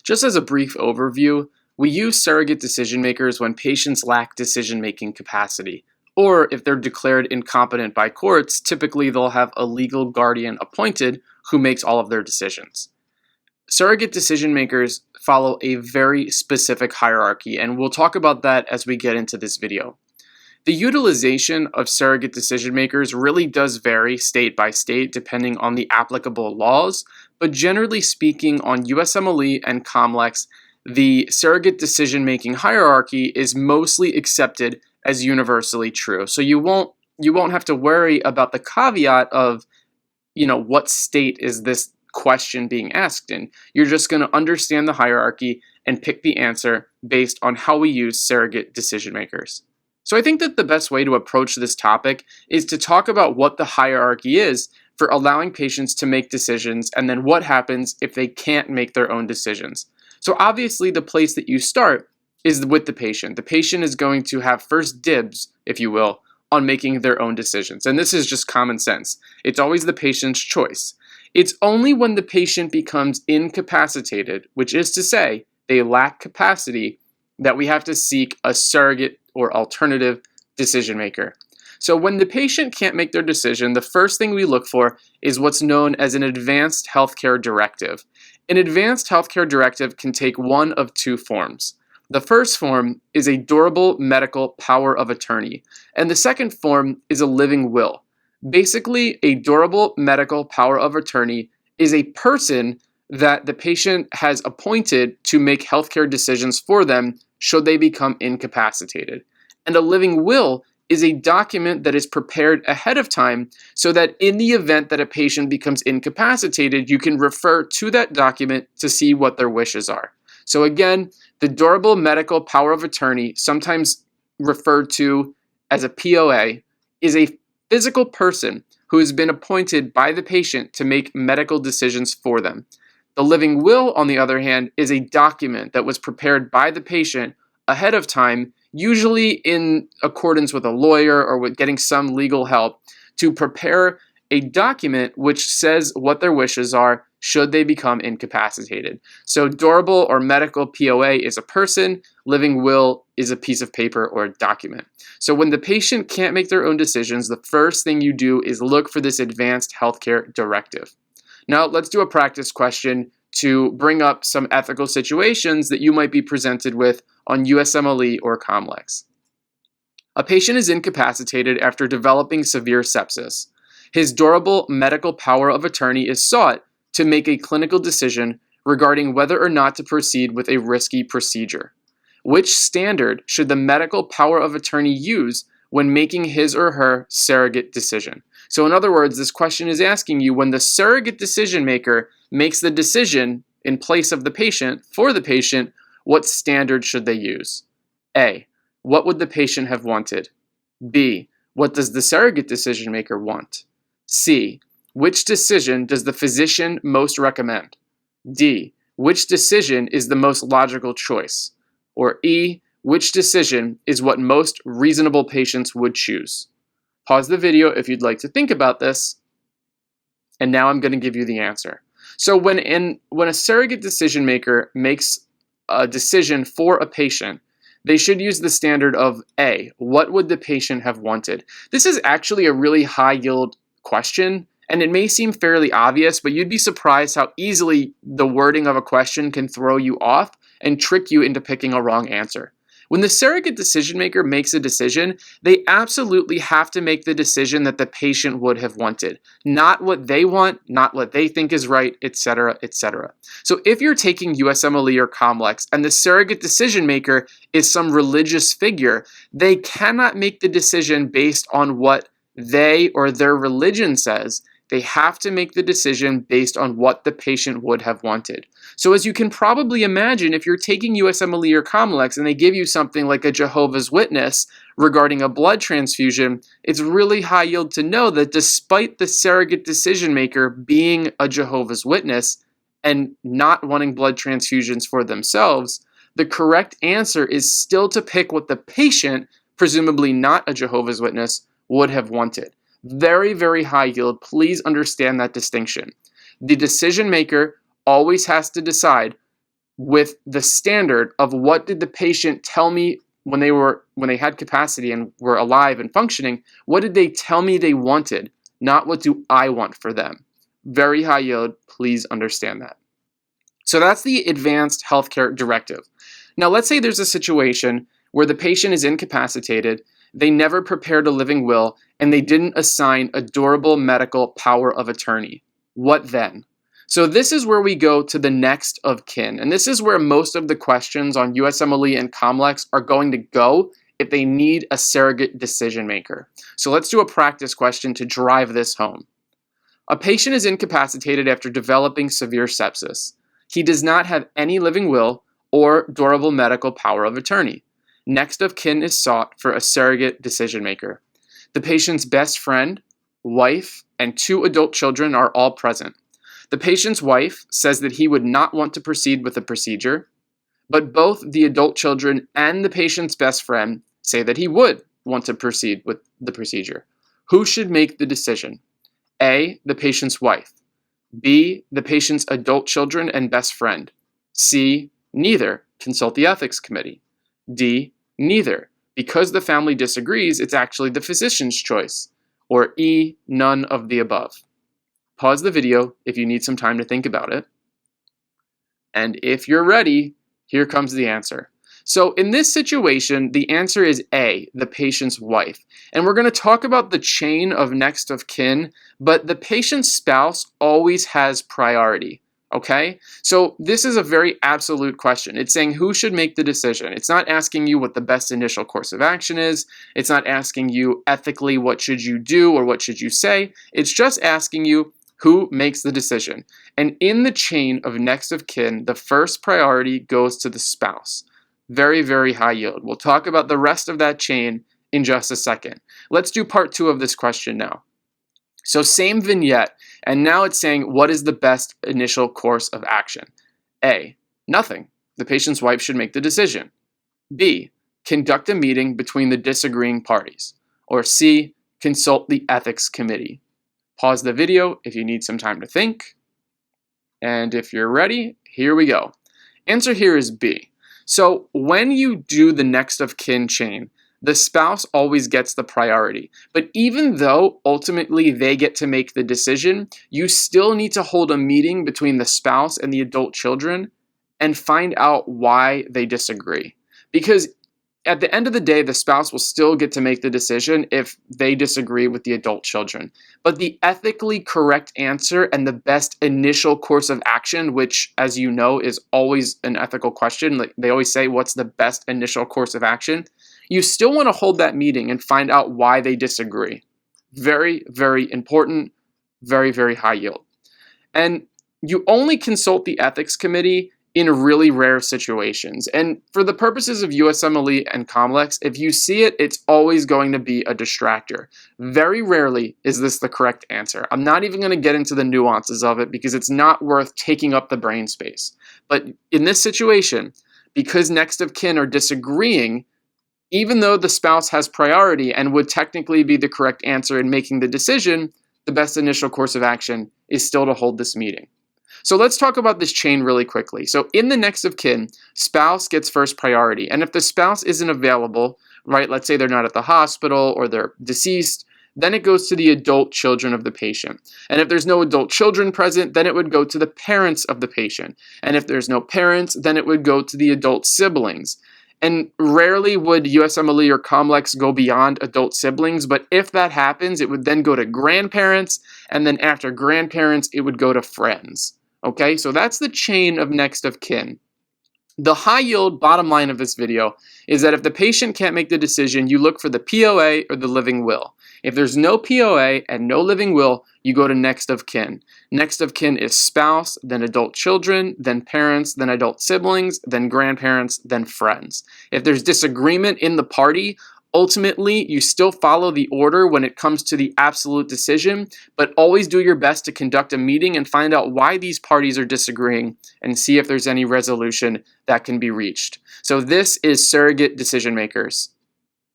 Just as a brief overview, we use surrogate decision makers when patients lack decision-making capacity, or if they're declared incompetent by courts, typically they'll have a legal guardian appointed who makes all of their decisions. Surrogate decision makers follow a very specific hierarchy, and we'll talk about that as we get into this video. The utilization of surrogate decision makers really does vary state by state depending on the applicable laws, but generally speaking, on USMLE and COMLEX, the surrogate decision making hierarchy is mostly accepted as universally true. So you won't have to worry about the caveat of, what state is this question being asked in. You're just going to understand the hierarchy and pick the answer based on how we use surrogate decision makers. So I think that the best way to approach this topic is to talk about what the hierarchy is for allowing patients to make decisions, and then what happens if they can't make their own decisions. So obviously the place that you start is with the patient. The patient is going to have first dibs, if you will, on making their own decisions. And this is just common sense. It's always the patient's choice. It's only when the patient becomes incapacitated, which is to say they lack capacity, that we have to seek a surrogate or alternative decision maker. So when the patient can't make their decision, the first thing we look for is what's known as an advanced healthcare directive. An advanced healthcare directive can take one of two forms. The first form is a durable medical power of attorney, and the second form is a living will. Basically, a durable medical power of attorney is a person that the patient has appointed to make healthcare decisions for them should they become incapacitated. And a living will is a document that is prepared ahead of time so that in the event that a patient becomes incapacitated, you can refer to that document to see what their wishes are. So again, the durable medical power of attorney, sometimes referred to as a POA, is a physical person who has been appointed by the patient to make medical decisions for them. The living will, on the other hand, is a document that was prepared by the patient ahead of time, usually in accordance with a lawyer or with getting some legal help, to prepare a document which says what their wishes are should they become incapacitated. So durable or medical POA is a person, living will is a piece of paper or a document. So when the patient can't make their own decisions, the first thing you do is look for this advanced healthcare directive. Now let's do a practice question to bring up some ethical situations that you might be presented with on USMLE or COMLEX. A patient is incapacitated after developing severe sepsis. His durable medical power of attorney is sought to make a clinical decision regarding whether or not to proceed with a risky procedure. Which standard should the medical power of attorney use when making his or her surrogate decision? So in other words, this question is asking you, when the surrogate decision maker makes the decision in place of the patient, for the patient, what standard should they use? A, what would the patient have wanted? B, what does the surrogate decision maker want? C, which decision does the physician most recommend? D, which decision is the most logical choice? Or E, which decision is what most reasonable patients would choose? Pause the video if you'd like to think about this. And now I'm going to give you the answer. So when a surrogate decision maker makes a decision for a patient, they should use the standard of A, what would the patient have wanted? This is actually a really high yield question, and it may seem fairly obvious, but you'd be surprised how easily the wording of a question can throw you off and trick you into picking a wrong answer. When the surrogate decision maker makes a decision, they absolutely have to make the decision that the patient would have wanted. Not what they want, not what they think is right, etc., etc. So if you're taking USMLE or COMLEX and the surrogate decision maker is some religious figure, they cannot make the decision based on what they or their religion says. They have to make the decision based on what the patient would have wanted. So as you can probably imagine, if you're taking USMLE or COMLEX and they give you something like a Jehovah's Witness regarding a blood transfusion, it's really high yield to know that despite the surrogate decision maker being a Jehovah's Witness and not wanting blood transfusions for themselves, the correct answer is still to pick what the patient, presumably not a Jehovah's Witness, would have wanted. Very, very high yield. Please understand that distinction. The decision maker always has to decide with the standard of what did the patient tell me when they had capacity and were alive and functioning. What did they tell me they wanted, not what do I want for them. Very high yield, please understand that. So that's the advanced healthcare directive. Now let's say there's a situation where the patient is incapacitated, they never prepared a living will, and they didn't assign a durable medical power of attorney. What then? So this is where we go to the next of kin, and this is where most of the questions on USMLE and COMLEX are going to go if they need a surrogate decision maker. So let's do a practice question to drive this home. A patient is incapacitated after developing severe sepsis. He does not have any living will or durable medical power of attorney. Next of kin is sought for a surrogate decision maker. The patient's best friend, wife, and 2 adult children are all present. The patient's wife says that he would not want to proceed with the procedure, but both the adult children and the patient's best friend say that he would want to proceed with the procedure. Who should make the decision? A, the patient's wife. B, the patient's adult children and best friend. C, neither. Consult the ethics committee. D, neither. Because the family disagrees, it's actually the physician's choice. Or E, none of the above. Pause the video if you need some time to think about it. And if you're ready, here comes the answer. So in this situation, the answer is A, the patient's wife. And we're going to talk about the chain of next of kin, but the patient's spouse always has priority. Okay? So this is a very absolute question. It's saying who should make the decision. It's not asking you what the best initial course of action is. It's not asking you ethically what should you do or what should you say. It's just asking you who makes the decision. And in the chain of next of kin, the first priority goes to the spouse. Very, very high yield. We'll talk about the rest of that chain in just a second. Let's do part 2 of this question now. So same vignette, and now it's saying what is the best initial course of action? A, nothing. The patient's wife should make the decision. B, conduct a meeting between the disagreeing parties. Or C, consult the ethics committee. Pause the video if you need some time to think. And if you're ready, here we go. Answer here is B. So when you do the next of kin chain, the spouse always gets the priority. But even though ultimately they get to make the decision, you still need to hold a meeting between the spouse and the adult children and find out why they disagree. Because at the end of the day, the spouse will still get to make the decision if they disagree with the adult children. But the ethically correct answer and the best initial course of action, which, as you know, is always an ethical question, like they always say, what's the best initial course of action? You still want to hold that meeting and find out why they disagree. Very, very important, very, very high yield. And you only consult the ethics committee in really rare situations. And for the purposes of USMLE and COMLEX, if you see it, it's always going to be a distractor. Very rarely is this the correct answer. I'm not even going to get into the nuances of it because it's not worth taking up the brain space. But in this situation, because next of kin are disagreeing, even though the spouse has priority and would technically be the correct answer in making the decision, the best initial course of action is still to hold this meeting. So let's talk about this chain really quickly. So in the next of kin, spouse gets first priority. And if the spouse isn't available, right, let's say they're not at the hospital or they're deceased, then it goes to the adult children of the patient. And if there's no adult children present, then it would go to the parents of the patient. And if there's no parents, then it would go to the adult siblings. And rarely would USMLE or COMLEX go beyond adult siblings, but if that happens, it would then go to grandparents, and then after grandparents, it would go to friends. Okay, so that's the chain of next of kin. The high yield bottom line of this video is that if the patient can't make the decision, you look for the POA or the living will. If there's no POA and no living will, you go to next of kin. Next of kin is spouse, then adult children, then parents, then adult siblings, then grandparents, then friends. If there's disagreement in the party, ultimately, you still follow the order when it comes to the absolute decision, but always do your best to conduct a meeting and find out why these parties are disagreeing and see if there's any resolution that can be reached. So this is surrogate decision makers.